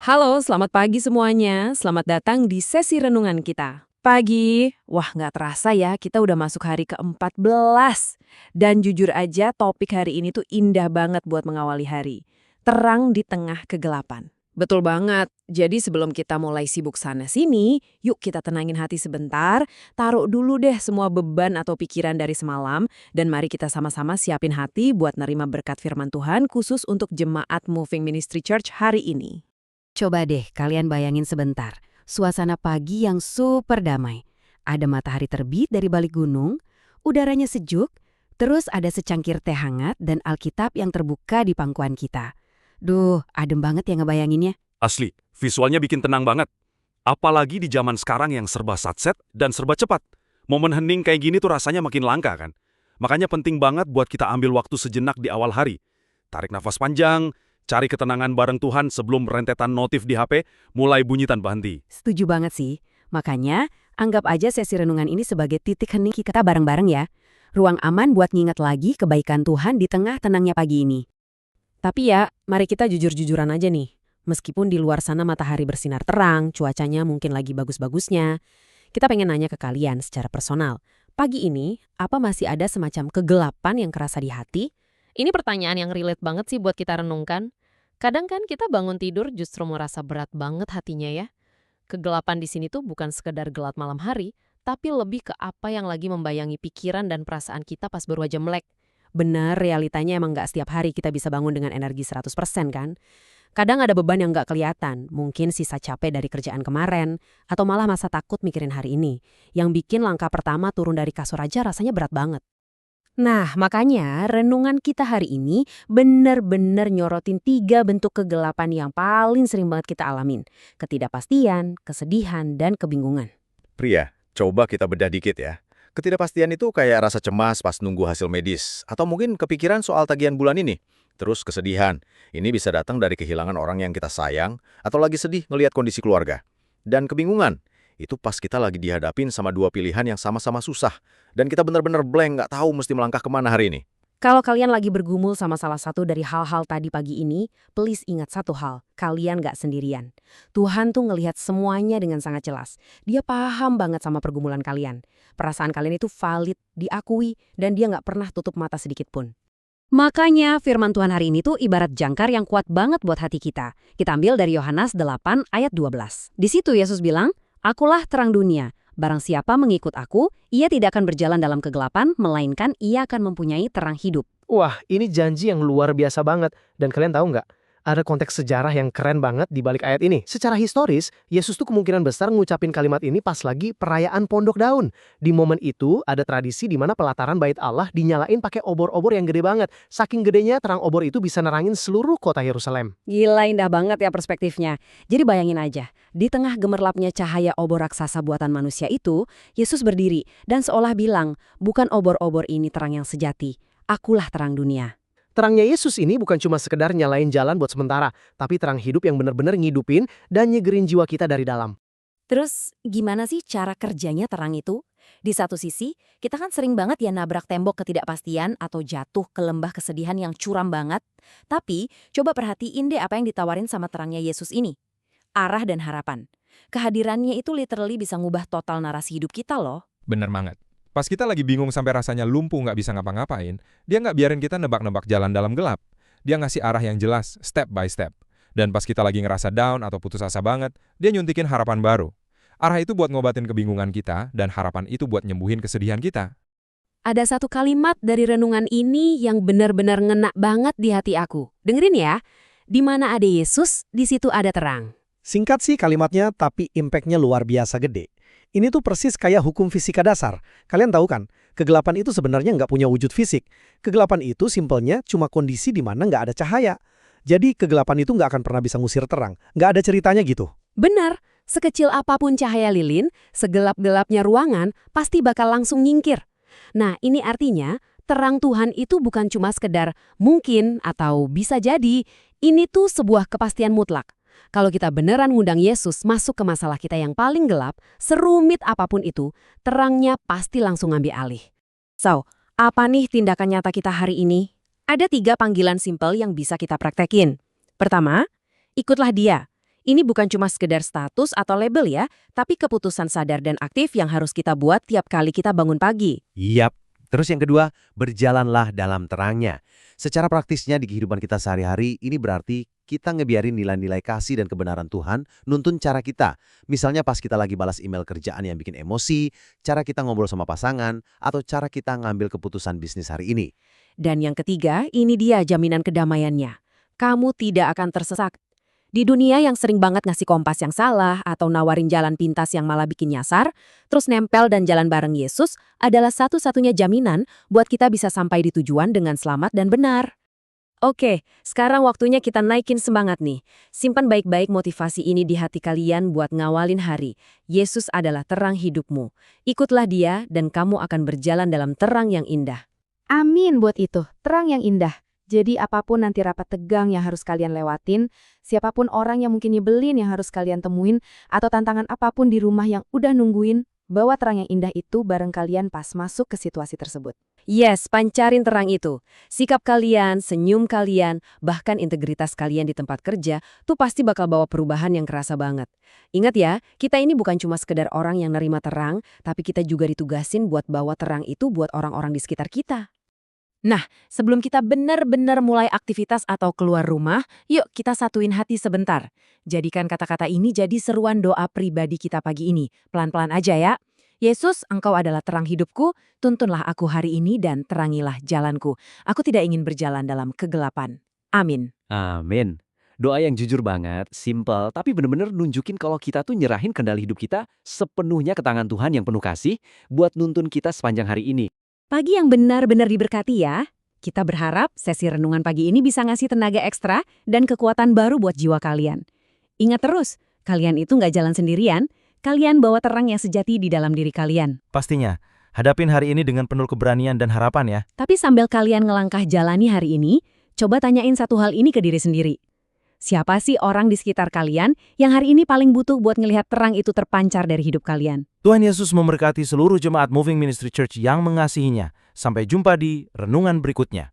Halo, selamat pagi semuanya. Selamat datang di sesi renungan kita. Pagi, wah nggak terasa ya, kita udah masuk hari ke-14. Dan jujur aja topik hari ini tuh indah banget buat mengawali hari. Terang di tengah kegelapan. Betul banget. Jadi sebelum kita mulai sibuk sana-sini, yuk kita tenangin hati sebentar, taruh dulu deh semua beban atau pikiran dari semalam, dan mari kita sama-sama siapin hati buat nerima berkat firman Tuhan khusus untuk Jemaat Moving Ministry Church hari ini. Coba deh kalian bayangin sebentar, suasana pagi yang super damai. Ada matahari terbit dari balik gunung, udaranya sejuk, terus ada secangkir teh hangat dan Alkitab yang terbuka di pangkuan kita. Duh, adem banget ya ngebayanginnya. Asli, visualnya bikin tenang banget. Apalagi di zaman sekarang yang serba satset dan serba cepat. Momen hening kayak gini tuh rasanya makin langka kan. Makanya penting banget buat kita ambil waktu sejenak di awal hari. Tarik nafas panjang, cari ketenangan bareng Tuhan sebelum rentetan notif di HP mulai bunyi tanpa henti. Setuju banget sih. Makanya, anggap aja sesi renungan ini sebagai titik hening kita bareng-bareng ya. Ruang aman buat nginget lagi kebaikan Tuhan di tengah tenangnya pagi ini. Tapi ya, mari kita jujur-jujuran aja nih. Meskipun di luar sana matahari bersinar terang, cuacanya mungkin lagi bagus-bagusnya, kita pengen nanya ke kalian secara personal. Pagi ini, apa masih ada semacam kegelapan yang kerasa di hati? Ini pertanyaan yang relate banget sih buat kita renungkan. Kadang kan kita bangun tidur justru merasa berat banget hatinya ya. Kegelapan di sini tuh bukan sekedar gelap malam hari, tapi lebih ke apa yang lagi membayangi pikiran dan perasaan kita pas baru aja melek. Benar, realitanya emang nggak setiap hari kita bisa bangun dengan energi 100% kan? Kadang ada beban yang nggak kelihatan, mungkin sisa capek dari kerjaan kemarin, atau malah masa takut mikirin hari ini, yang bikin langkah pertama turun dari kasur aja rasanya berat banget. Nah, makanya renungan kita hari ini bener-bener nyorotin 3 bentuk kegelapan yang paling sering banget kita alamin. Ketidakpastian, kesedihan, dan kebingungan. Pria, coba kita bedah dikit ya. Ketidakpastian itu kayak rasa cemas pas nunggu hasil medis, atau mungkin kepikiran soal tagihan bulan ini. Terus kesedihan, ini bisa datang dari kehilangan orang yang kita sayang, atau lagi sedih ngelihat kondisi keluarga. Dan kebingungan, itu pas kita lagi dihadapin sama dua pilihan yang sama-sama susah, dan kita benar-benar blank nggak tahu mesti melangkah kemana hari ini. Kalau kalian lagi bergumul sama salah satu dari hal-hal tadi pagi ini, please ingat satu hal, kalian gak sendirian. Tuhan tuh ngelihat semuanya dengan sangat jelas. Dia paham banget sama pergumulan kalian. Perasaan kalian itu valid, diakui, dan dia gak pernah tutup mata sedikit pun. Makanya firman Tuhan hari ini tuh ibarat jangkar yang kuat banget buat hati kita. Kita ambil dari Yohanes 8 ayat 12. Di situ Yesus bilang, "Akulah terang dunia. Barang siapa mengikut aku, ia tidak akan berjalan dalam kegelapan, melainkan ia akan mempunyai terang hidup." Wah, ini janji yang luar biasa banget. Dan kalian tahu nggak? Ada konteks sejarah yang keren banget di balik ayat ini. Secara historis, Yesus tuh kemungkinan besar ngucapin kalimat ini pas lagi perayaan Pondok Daun. Di momen itu, ada tradisi di mana pelataran Bait Allah dinyalain pakai obor-obor yang gede banget. Saking gedenya, terang obor itu bisa nerangin seluruh kota Yerusalem. Gila indah banget ya perspektifnya. Jadi bayangin aja, di tengah gemerlapnya cahaya obor raksasa buatan manusia itu, Yesus berdiri dan seolah bilang, bukan obor-obor ini terang yang sejati, akulah terang dunia. Terangnya Yesus ini bukan cuma sekedar nyalain jalan buat sementara, tapi terang hidup yang benar-benar ngidupin dan nyegerin jiwa kita dari dalam. Terus gimana sih cara kerjanya terang itu? Di satu sisi, kita kan sering banget ya nabrak tembok ketidakpastian atau jatuh ke lembah kesedihan yang curam banget. Tapi coba perhatiin deh apa yang ditawarin sama terangnya Yesus ini. Arah dan harapan. Kehadirannya itu literally bisa ngubah total narasi hidup kita loh. Bener banget. Pas kita lagi bingung sampai rasanya lumpuh nggak bisa ngapa-ngapain, dia nggak biarin kita nebak-nebak jalan dalam gelap. Dia ngasih arah yang jelas, step by step. Dan pas kita lagi ngerasa down atau putus asa banget, dia nyuntikin harapan baru. Arah itu buat ngobatin kebingungan kita, dan harapan itu buat nyembuhin kesedihan kita. Ada satu kalimat dari renungan ini yang benar-benar ngena banget di hati aku. Dengerin ya, di mana ada Yesus, di situ ada terang. Singkat sih kalimatnya, tapi impactnya luar biasa gede. Ini tuh persis kayak hukum fisika dasar. Kalian tahu kan, kegelapan itu sebenarnya nggak punya wujud fisik. Kegelapan itu simpelnya cuma kondisi di mana nggak ada cahaya. Jadi kegelapan itu nggak akan pernah bisa ngusir terang. Nggak ada ceritanya gitu. Benar, sekecil apapun cahaya lilin, segelap-gelapnya ruangan, pasti bakal langsung nyingkir. Nah, ini artinya terang Tuhan itu bukan cuma sekedar mungkin atau bisa jadi. Ini tuh sebuah kepastian mutlak. Kalau kita beneran ngundang Yesus masuk ke masalah kita yang paling gelap, serumit apapun itu, terangnya pasti langsung ngambil alih. So, apa nih tindakan nyata kita hari ini? Ada 3 panggilan simpel yang bisa kita praktekin. Pertama, ikutlah dia. Ini bukan cuma sekedar status atau label ya, tapi keputusan sadar dan aktif yang harus kita buat tiap kali kita bangun pagi. Yap. Terus yang kedua, berjalanlah dalam terangnya. Secara praktisnya di kehidupan kita sehari-hari, ini berarti kita ngebiarin nilai-nilai kasih dan kebenaran Tuhan nuntun cara kita. Misalnya pas kita lagi balas email kerjaan yang bikin emosi, cara kita ngobrol sama pasangan, atau cara kita ngambil keputusan bisnis hari ini. Dan yang ketiga, ini dia jaminan kedamaiannya. Kamu tidak akan tersesat. Di dunia yang sering banget ngasih kompas yang salah atau nawarin jalan pintas yang malah bikin nyasar, terus nempel dan jalan bareng Yesus adalah satu-satunya jaminan buat kita bisa sampai di tujuan dengan selamat dan benar. Oke, sekarang waktunya kita naikin semangat nih. Simpan baik-baik motivasi ini di hati kalian buat ngawalin hari. Yesus adalah terang hidupmu. Ikutlah dia dan kamu akan berjalan dalam terang yang indah. Amin buat itu, terang yang indah. Jadi apapun nanti rapat tegang yang harus kalian lewatin, siapapun orang yang mungkin nyebelin yang harus kalian temuin, atau tantangan apapun di rumah yang udah nungguin, bawa terang yang indah itu bareng kalian pas masuk ke situasi tersebut. Yes, pancarin terang itu. Sikap kalian, senyum kalian, bahkan integritas kalian di tempat kerja tuh pasti bakal bawa perubahan yang kerasa banget. Ingat ya, kita ini bukan cuma sekedar orang yang nerima terang, tapi kita juga ditugasin buat bawa terang itu buat orang-orang di sekitar kita. Nah, sebelum kita benar-benar mulai aktivitas atau keluar rumah, yuk kita satuin hati sebentar. Jadikan kata-kata ini jadi seruan doa pribadi kita pagi ini. Pelan-pelan aja ya. Yesus, Engkau adalah terang hidupku, tuntunlah aku hari ini dan terangilah jalanku. Aku tidak ingin berjalan dalam kegelapan. Amin. Amin. Doa yang jujur banget, simple, tapi bener-bener nunjukin kalau kita tuh nyerahin kendali hidup kita sepenuhnya ke tangan Tuhan yang penuh kasih buat nuntun kita sepanjang hari ini. Pagi yang benar-benar diberkati ya. Kita berharap sesi renungan pagi ini bisa ngasih tenaga ekstra dan kekuatan baru buat jiwa kalian. Ingat terus, kalian itu nggak jalan sendirian, kalian bawa terang yang sejati di dalam diri kalian. Pastinya, hadapin hari ini dengan penuh keberanian dan harapan ya. Tapi sambil kalian ngelangkah jalani hari ini, coba tanyain satu hal ini ke diri sendiri. Siapa sih orang di sekitar kalian yang hari ini paling butuh buat ngelihat terang itu terpancar dari hidup kalian? Tuhan Yesus memberkati seluruh jemaat Moving Ministry Church yang mengasihinya. Sampai jumpa di renungan berikutnya.